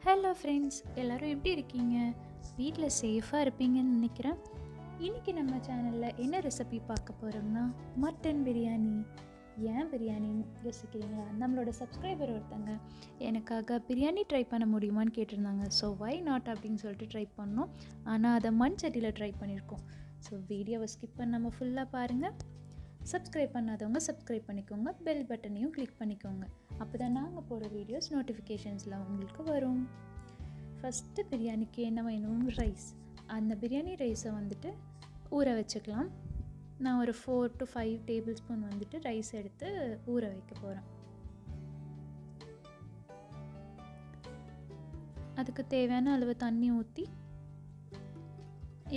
Hello friends, எல்லோரும் எப்படி இருக்கீங்க? வீட்டில் சேஃபாக இருப்பீங்கன்னு நினைக்கிறேன். இன்றைக்கி நம்ம சேனலில் என்ன ரெசிபி பார்க்க போகிறோம்னா மட்டன் பிரியாணி. ஏன் பிரியாணின்னு யோசிக்கிறீங்களா? நம்மளோட சப்ஸ்கிரைபர் ஒருத்தங்க எனக்காக பிரியாணி ட்ரை பண்ண முடியுமான்னு கேட்டிருந்தாங்க. ஸோ வை நாட் அப்படின்னு சொல்லிட்டு ட்ரை பண்ணோம். ஆனால் அதை மண் சட்டியில் ட்ரை பண்ணியிருக்கோம். ஸோ வீடியோவை ஸ்கிப் பண்ணாமல் ஃபுல்லாக பாருங்கள். சப்ஸ்கிரைப் பண்ணாதவங்க சப்ஸ்கிரைப் பண்ணிக்கோங்க, பெல் பட்டனையும் கிளிக் பண்ணிக்கோங்க. அப்போ தான் நாங்கள் போகிற வீடியோஸ் நோட்டிஃபிகேஷன்ஸில் உங்களுக்கு வரும். ஃபஸ்ட்டு பிரியாணிக்கு என்ன வேணும்? ரைஸ். அந்த பிரியாணி ரைஸை வந்துட்டு ஊற வச்சுக்கலாம். நான் ஒரு 4 to 5 டேபிள் ஸ்பூன் வந்துட்டு ரைஸ் எடுத்து ஊற வைக்க போகிறேன். அதுக்கு தேவையான அளவு தண்ணி ஊற்றி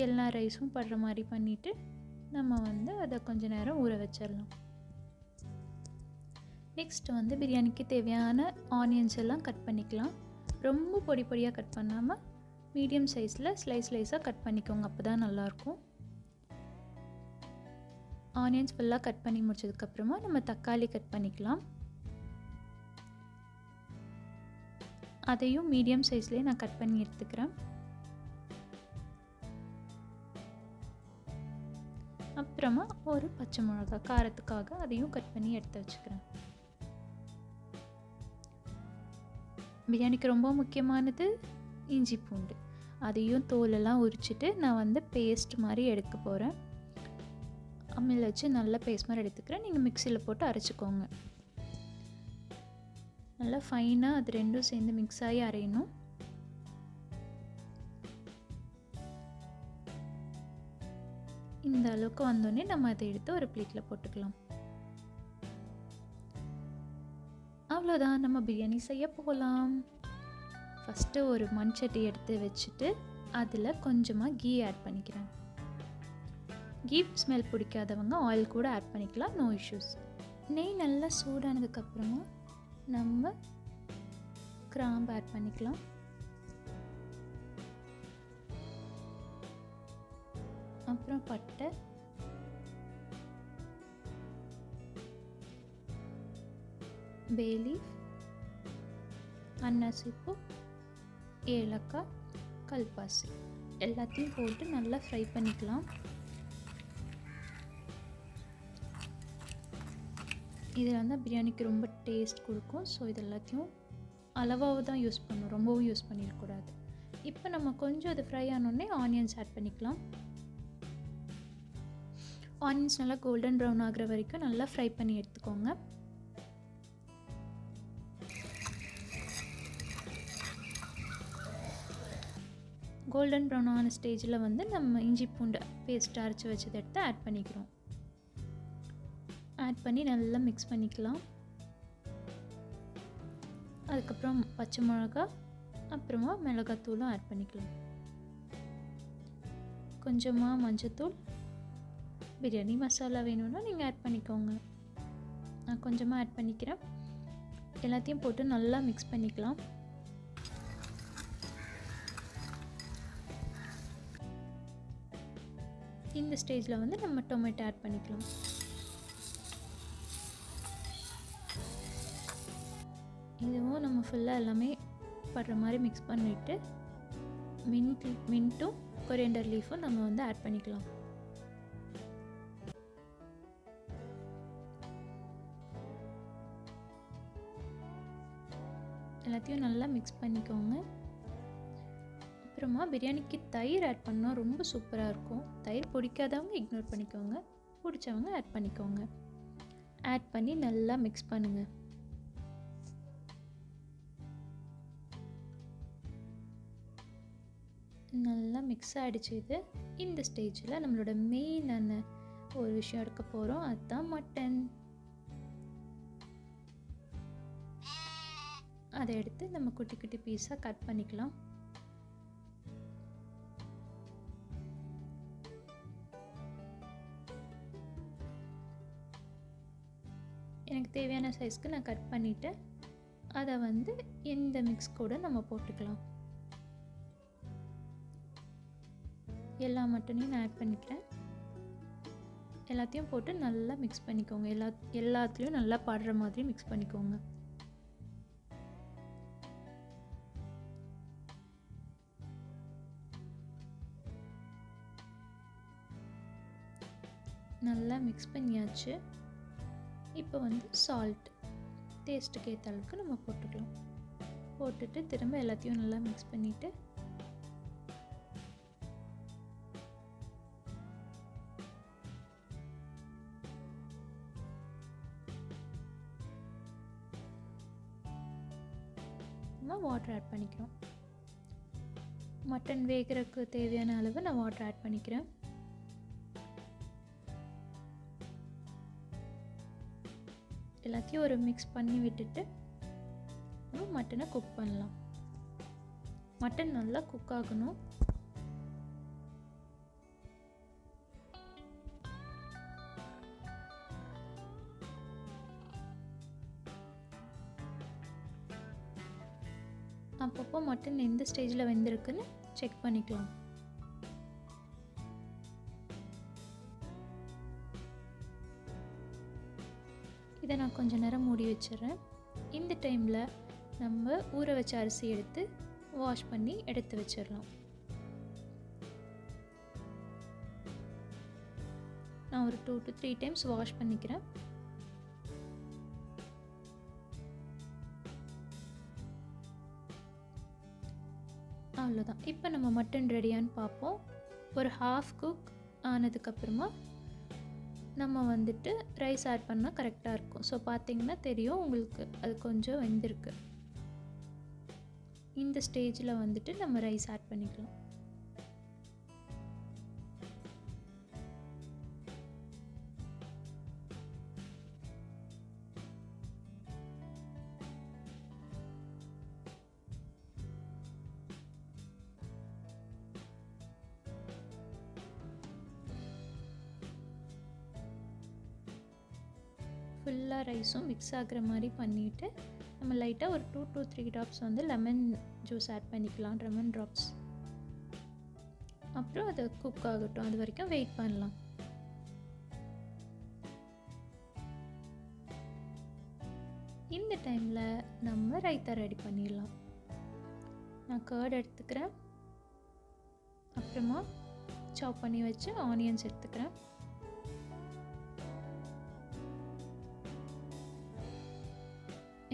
எல்லா ரைஸும் படுற மாதிரி பண்ணிவிட்டு நம்ம அதை கொஞ்சம் நேரம் ஊற வச்சிடலாம். நெக்ஸ்ட் பிரியாணிக்கு தேவையான ஆனியன்ஸ் எல்லாம் கட் பண்ணிக்கலாம். ரொம்ப பொடி பொடியாக கட் பண்ணாமல் மீடியம் சைஸில் ஸ்லைஸாக கட் பண்ணிக்கோங்க. அப்போ தான் நல்லாயிருக்கும். ஆனியன்ஸ் ஃபுல்லாக கட் பண்ணி முடிச்சதுக்கப்புறமா நம்ம தக்காளி கட் பண்ணிக்கலாம். அதையும் மீடியம் சைஸ்லேயே நான் கட் பண்ணி எடுத்துக்கிறேன். அப்புறமா ஒரு பச்சை மிளகாய் காரத்துக்காக அதையும் கட் பண்ணி எடுத்து வச்சுக்கிறேன். பிரியாணிக்கு ரொம்ப முக்கியமானது இஞ்சி பூண்டு. அதையும் தோலெல்லாம் உரிச்சிட்டு நான் பேஸ்ட் மாதிரி எடுக்க போகிறேன். அம்மியில் வச்சு நல்லா பேஸ்ட் மாதிரி எடுத்துக்கிறேன். நீங்கள் மிக்சியில் போட்டு அரைச்சிக்கோங்க. நல்லா ஃபைனாக அது ரெண்டும் சேர்ந்து மிக்ஸ் ஆகி அரையணும். இந்த அளவுக்கு வந்தோடனே நம்ம அதை எடுத்து ஒரு பிளேட்டில் போட்டுக்கலாம். அவ்வளோதான், நம்ம பிரியாணி செய்ய போகலாம். ஃபஸ்ட்டு ஒரு மண் சட்டி எடுத்து வச்சுட்டு அதில் கொஞ்சமாக கீ ஆட் பண்ணிக்கிறேன். கீ ஸ்மெல் பிடிக்காதவங்க ஆயில் கூட ஆட் பண்ணிக்கலாம், நோ இஷ்யூஸ். நெய் நல்லா சூடானதுக்கப்புறமா நம்ம கிராம்பு ஆட் பண்ணிக்கலாம். அப்புறம் பட்டை, பே லீஃப், அன்னாசிப்பூ, ஏலக்காய், கல்பாசி எல்லாத்தையும் போட்டு நல்லா ஃப்ரை பண்ணிக்கலாம். இதில் பிரியாணிக்கு ரொம்ப டேஸ்ட் கொடுக்கும். ஸோ இது எல்லாத்தையும் அளவாக தான் யூஸ் பண்ணணும், ரொம்பவும் யூஸ் பண்ணிடக்கூடாது. இப்போ நம்ம கொஞ்சம் அது ஃப்ரை ஆனோடனே ஆனியன்ஸ் ஆட் பண்ணிக்கலாம். ஆனியன்ஸ் நல்லா கோல்டன் ப்ரௌன் ஆகிற வரைக்கும் நல்லா ஃப்ரை பண்ணி எடுத்துக்கோங்க. கோல்டன் ப்ரௌன் ஆன ஸ்டேஜில் நம்ம இஞ்சி பூண்டு பேஸ்ட் அரைச்சி வச்சதை எடுத்து ஆட் பண்ணிக்கிறோம். ஆட் பண்ணி நல்லா மிக்ஸ் பண்ணிக்கலாம். அதுக்கப்புறம் பச்சை மிளகா, அப்புறமா மிளகாத்தூளும் ஆட் பண்ணிக்கலாம். கொஞ்சமாக மஞ்சத்தூள், பிரியாணி மசாலா வேணும்னா நீங்கள் ஆட் பண்ணிக்கோங்க. நான் கொஞ்சமாக ஆட் பண்ணிக்கிறேன். எல்லாத்தையும் போட்டு நல்லா மிக்ஸ் பண்ணிக்கலாம். இந்த ஸ்டேஜில் நம்ம டொமேட்டோ ஆட் பண்ணிக்கலாம். இதுவும் நம்ம ஃபுல்லாக எல்லாமே படுற மாதிரி மிக்ஸ் பண்ணிவிட்டு மின்ட்டும் கொரியண்டர் லீஃபும் நம்ம ஆட் பண்ணிக்கலாம். எல்லாத்தையும் நல்லா மிக்ஸ் பண்ணிக்கோங்க. அப்புறமா பிரியாணிக்கு தயிர் ஆட் பண்ணால் ரொம்ப சூப்பராக இருக்கும். தயிர் பிடிக்காதவங்க இக்னோர் பண்ணிக்கோங்க, பிடிச்சவங்க ஆட் பண்ணிக்கோங்க. ஆட் பண்ணி நல்லா மிக்ஸ் பண்ணுங்கள். நல்லா மிக்ஸ் ஆகிடுச்சு. இது இந்த ஸ்டேஜில் நம்மளோட மெயினான ஒரு விஷயம் எடுக்க போகிறோம், அதுதான் மட்டன். அதை எடுத்து நம்ம குட்டி குட்டி பீஸாக கட் பண்ணிக்கலாம். எனக்கு தேவையான சைஸ்க்கு நான் கட் பண்ணிவிட்டு அதை இந்த மிக்ஸ் கூட நம்ம போட்டுக்கலாம். எல்லா மட்டனையும் நான் ஆட் பண்ணிக்கிறேன். எல்லாத்தையும் போட்டு நல்லா மிக்ஸ் பண்ணிக்கோங்க. எல்லாத்துலேயும் நல்லா படுற மாதிரி மிக்ஸ் பண்ணிக்கோங்க. நல்லா மிக்ஸ் பண்ணியாச்சு. இப்போ வந்து சால்ட் டேஸ்ட்டுக்கு ஏற்ற அளவுக்கு நம்ம போட்டுக்கலாம். போட்டுட்டு திரும்ப எல்லாத்தையும் நல்லா மிக்ஸ் பண்ணிவிட்டு நம்ம வாட்டர் ஆட் பண்ணிக்கிறோம். மட்டன் வேகிறதுக்கு தேவையான அளவு நான் வாட்டர் ஆட் பண்ணிக்கிறேன். எல்லாத்தையும் ஒரு மிக்ஸ் பண்ணி விட்டுட்டு நம்ம மட்டனை குக் பண்ணலாம். மட்டன் நல்லா குக் ஆகணும். அப்பப்போ மட்டன் எந்த ஸ்டேஜில் வெந்திருக்குன்னு செக் பண்ணிக்கலாம். இதை நான் கொஞ்சம் நேரம் மூடி வச்சிடுறேன். இந்த டைமில் நம்ம ஊற வச்ச அரிசி எடுத்து வாஷ் பண்ணி எடுத்து வச்சிடலாம். நான் ஒரு 2 to 3 டைம்ஸ் வாஷ் பண்ணிக்கிறேன். அவ்வளோதான். இப்போ நம்ம மட்டன் ரெடியான்னு பார்ப்போம். ஒரு ஹாஃப் குக் ஆனதுக்கப்புறமா நம்ம வந்துட்டு ரைஸ் ஆட் பண்ணால் கரெக்டாக இருக்கும். ஸோ பார்த்திங்கன்னா தெரியும் உங்களுக்கு அது கொஞ்சம் வெந்திருக்கு. இந்த ஸ்டேஜில் வந்துட்டு நம்ம ரைஸ் ஆட் பண்ணிக்கலாம். ஃபுல்லாக ரைஸும் மிக்ஸ் ஆகிற மாதிரி பண்ணிவிட்டு நம்ம லைட்டாக ஒரு 2 to 3 ட்ராப்ஸ் வந்து லெமன் ஜூஸ் ஆட் பண்ணிக்கலாம். Lemon drops. அப்புறம் அது குக் ஆகட்டும். அது வரைக்கும் வெயிட் பண்ணலாம். இந்த டைமில் நம்ம ரைத்தா ரெடி பண்ணிடலாம். நான் கர்ட் எடுத்துக்கிறேன். அப்புறமா சாப் பண்ணி வச்சு ஆனியன்ஸ் எடுத்துக்கிறேன்.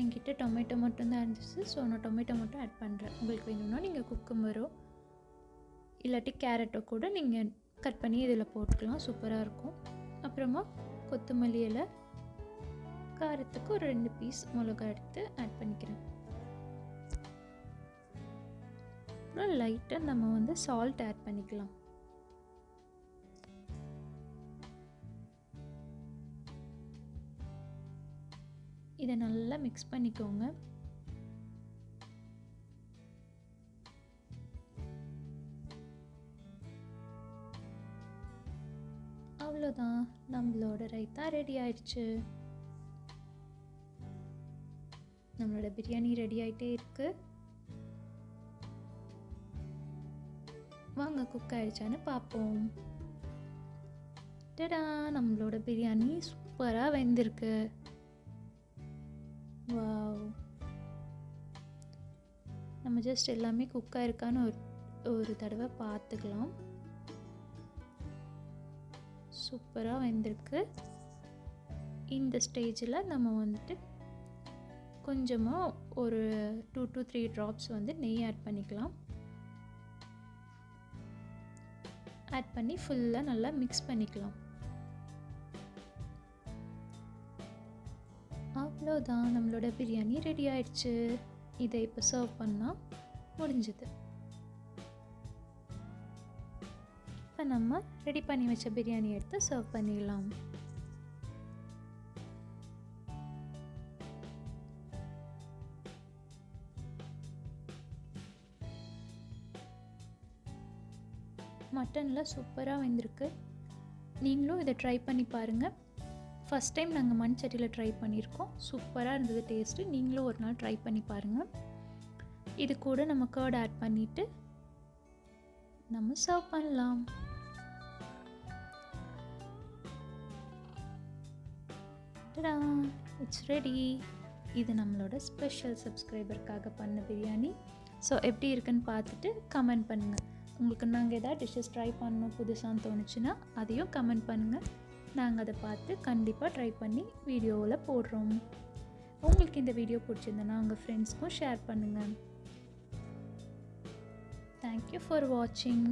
என்கிட்ட டொமேட்டோ மட்டும்தான் இருந்துச்சு. ஸோ நான் டொமேட்டோ மட்டும் ஆட் பண்ணுறேன். உங்களுக்கு வேணும்னா நீங்கள் குக்கும்பரோ இல்லாட்டி கேரட்டோ கூட நீங்கள் கட் பண்ணி இதில் போட்டுக்கலாம். சூப்பராக இருக்கும். அப்புறமா கொத்தமல்லி இலை, காரத்துக்கு ஒரு 2 பீஸ் மிளகா எடுத்து ஆட் பண்ணிக்கிறேன். அப்புறம் லைட்டாக நம்ம வந்து சால்ட் ஆட் பண்ணிக்கலாம். இதை நல்லா மிக்ஸ் பண்ணிக்கோங்க. அவ்வளோதான், நம்மளோட ரைத்தா ரெடி ஆயிடுச்சு. நம்மளோட பிரியாணி ரெடி ஆகிட்டே இருக்கு. வாங்க குக் ஆயிடுச்சான்னு பார்ப்போம். டடா, நம்மளோட பிரியாணி சூப்பராக வெந்திருக்கு. வாவ். நம்ம ஜஸ்ட் எல்லாமே குக்காக இருக்கான்னு ஒரு தடவை பார்த்துக்கலாம். சூப்பராக வெந்திருக்கு. இந்த ஸ்டேஜில் நம்ம வந்துட்டு கொஞ்சமாக ஒரு 2 to 3 ட்ராப்ஸ் வந்து நெய் ஆட் பண்ணிக்கலாம். ஆட் பண்ணி ஃபுல்லாக நல்லா மிக்ஸ் பண்ணிக்கலாம். அவ்வளோதான், நம்மளோட பிரியாணி ரெடி ஆயிடுச்சு. இதை இப்போ சர்வ் பண்ணால் முடிஞ்சுது. இப்போ நம்ம ரெடி பண்ணி வச்ச பிரியாணி எடுத்து சர்வ் பண்ணிடலாம். மட்டனில் சூப்பராக வெந்திருக்கு. நீங்களும் இதை ட்ரை பண்ணி பாருங்கள். ஃபஸ்ட் டைம் நாங்கள் மண் சட்டியில் ட்ரை பண்ணியிருக்கோம். சூப்பராக இருந்தது டேஸ்ட்டு. நீங்களும் ஒரு நாள் ட்ரை பண்ணி பாருங்கள். இது கூட நம்ம கர்ட் ஆட் பண்ணிவிட்டு நம்ம சர்வ் பண்ணலாம். It's ready. இது நம்மளோட ஸ்பெஷல் சப்ஸ்கிரைபருக்காக பண்ண பிரியாணி. ஸோ எப்படி இருக்குன்னு பார்த்துட்டு கமெண்ட் பண்ணுங்கள். உங்களுக்கு நாங்கள் எதாவது டிஷ்ஷஸ் ட்ரை பண்ணணும் புதுசான்னு தோணுச்சுன்னா அதையும் கமெண்ட் பண்ணுங்கள். நாங்கள் அதை பார்த்து கண்டிப்பாக ட்ரை பண்ணி வீடியோவில் போடுறோம். உங்களுக்கு இந்த வீடியோ பிடிச்சிருந்தனா உங்கள் ஃப்ரெண்ட்ஸ்க்கும் ஷேர் பண்ணுங்கள். தேங்க்யூ ஃபார் வாட்சிங்.